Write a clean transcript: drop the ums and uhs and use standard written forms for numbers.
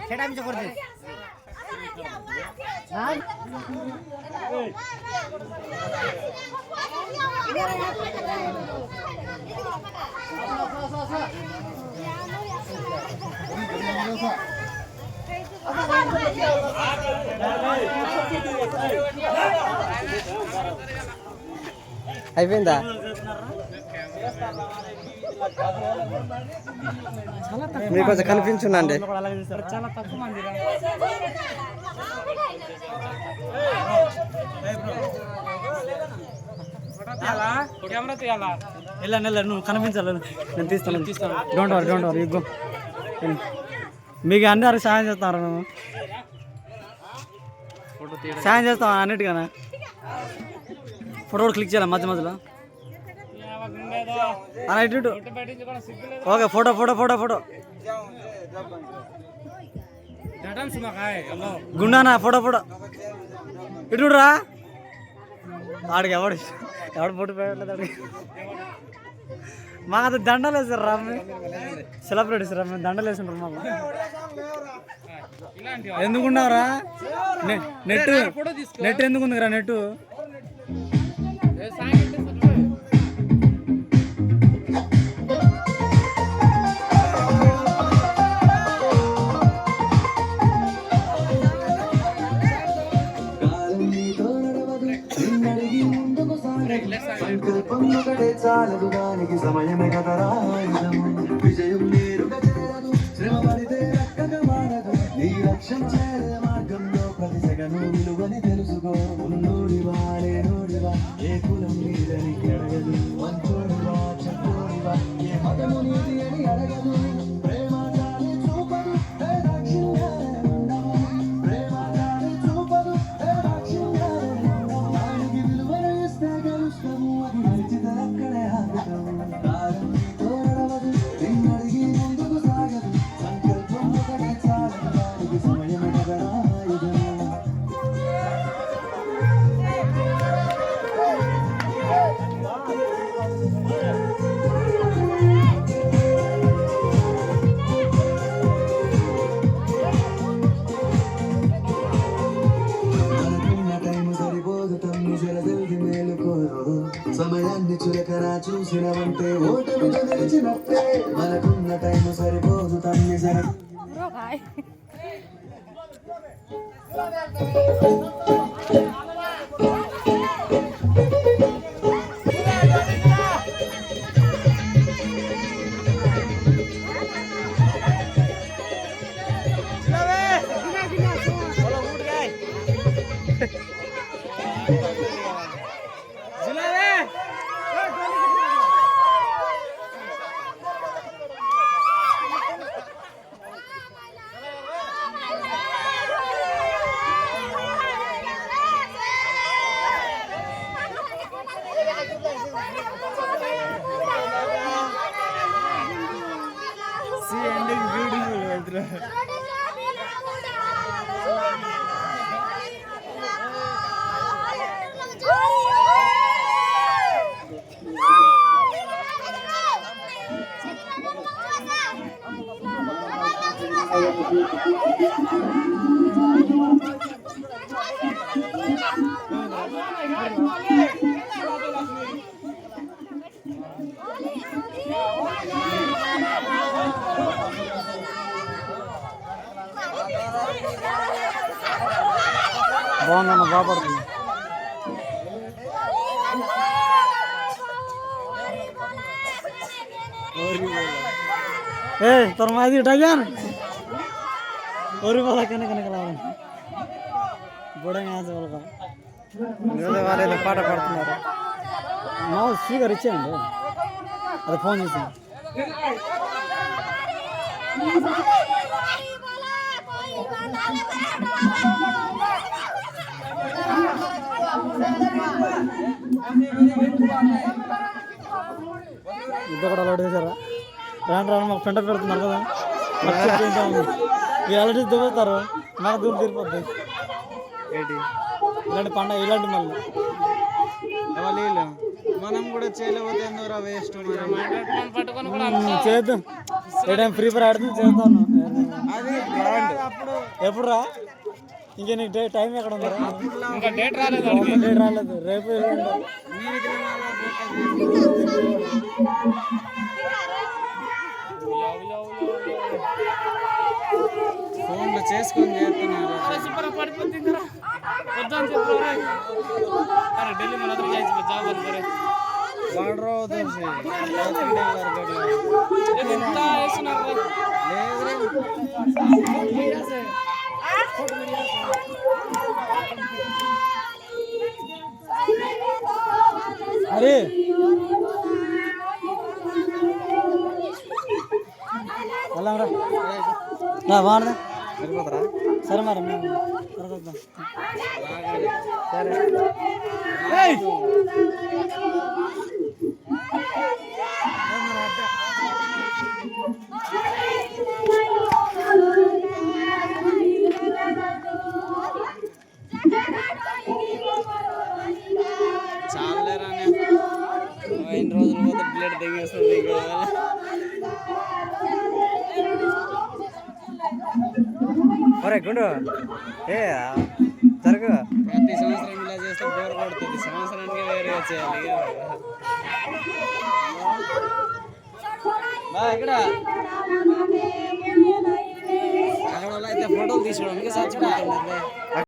সেটা আমি করতে అయిపోయిందా? మీకు కొంచెం కనిపించుండండి. చాలా తక్కువ మంది కెమెరా తీయాలా? వెళ్ళండి నువ్వు కనిపించాలి, నేను తీస్తాను. డోంట్ వరీ ఇగో మీకు అందరు సాయం చేస్తాను. మేము సాయం చేస్తాం అన్నిటికన్నా. ఫోటో క్లిక్ చేయాలి మధ్యలో అలా ఇటు. ఓకే ఫోటో గుండానా ఫోటో ఇటు రా. ఆడికి ఎవడు ఫోటో పెట్టలేదు ఆడికి. మాకు అది దండలు వేసారు రా, సెలబ్రిటీస్ రా, మేము దండలు వేసిండ్రు మాకు. ఎందుకున్నావురా? నెట్ ఎందుకుంది రా? నెట్ చాలదు దానికి సమయమే కదరా విజయం నేరుగా చేరదు, శ్రమ పడితే రక్కగా మారదు. నీ లక్ష్యం చేరే మార్గంలో ప్రతి సెగను విలువని తెలుసుకో. ఉన్నోడివా లేనోడివా, ఏ కులం మీదని అడగదు. వంతోడివా చందోడివా, ఏ మతము నీది అని అడగదు. ప్రేమ దాని చూపదు, ప్రేమ దాని చూపదు, దానికి విలువను ఇస్తే గెలుస్తాము. అది నడిచితే అక్కడే ఆగుతాము. నిన్నడిగి ముందుకు సాగదు, సంకల్పం ఒకటే చాలదు దానికి సమయమే కదరా ఆయుధం. సమయాన్ని చులకరా చూసినవంటే ఓటమితో నిలిచినట్టే. మనకున్న టైము సరిపోదు తమ్మి సరి. బాగుందన్న, బాగా పడుతుంది. তোর মাঝি উঠা যান ওরে বলা কেন কেন গেলাম బొడంగ ఆస వాళ్ళ వాళ్ళు పాట పాడుతున్నారు. మా స్పీకర్ ఇచ్చేయండి, అది ఫోన్ చేసి ఇది కూడా లోడ్ చేశారా? రాను రాను మాకు పెంట పెడుతున్నారు కదా. ఇలాంటి దుబ్బుతారు మన దూరం తీరిపోద్ది ఏంటి ఇలాంటి పండగ ఇలాంటి మళ్ళీ ఎవరు మనం కూడా చేయలేకపోతే ఎందుకు వేస్ట్ పట్టుకొని కూడా అంతా చేద్దాం ఏ టైం ఫ్రీ ఫైర్ ఆడుతుంది చేస్తాను అది అప్పుడు ఎప్పుడు రా ఇంకా నీకు టైం ఎక్కడ ఉందా ఇంకా డేట్ రాలేదు డేట్ రాలేదు రేపు ఎల్లుండి. ఫోన్లో చేసుకొని చేస్తున్నారు పడిపోతుంది కదా వద్దని చెప్పారు ఢిల్లీ మన జాబ్ అనుకోరే వాడరో తెలిసి ఎంత వేస్తున్నారు అరే వెళ్ళాంరా వాడదా సరిపోతారా సరే మరి మేము త్వరగా సరే చాలేరా ఎన్ని రోజులు పోతే ప్లేట్ దిగేస్తుంది ఒరే గుండు ఏ జరుగు ప్రతి సంవత్సరం ఇలా చేస్తే బోర్ కొడుతుంది సంవత్సరానికి వేరే చేయాలి ఇక్కడ అక్కడ అయితే ఫోటోలు తీసుకోవడానికి చచ్చిపోతున్నారు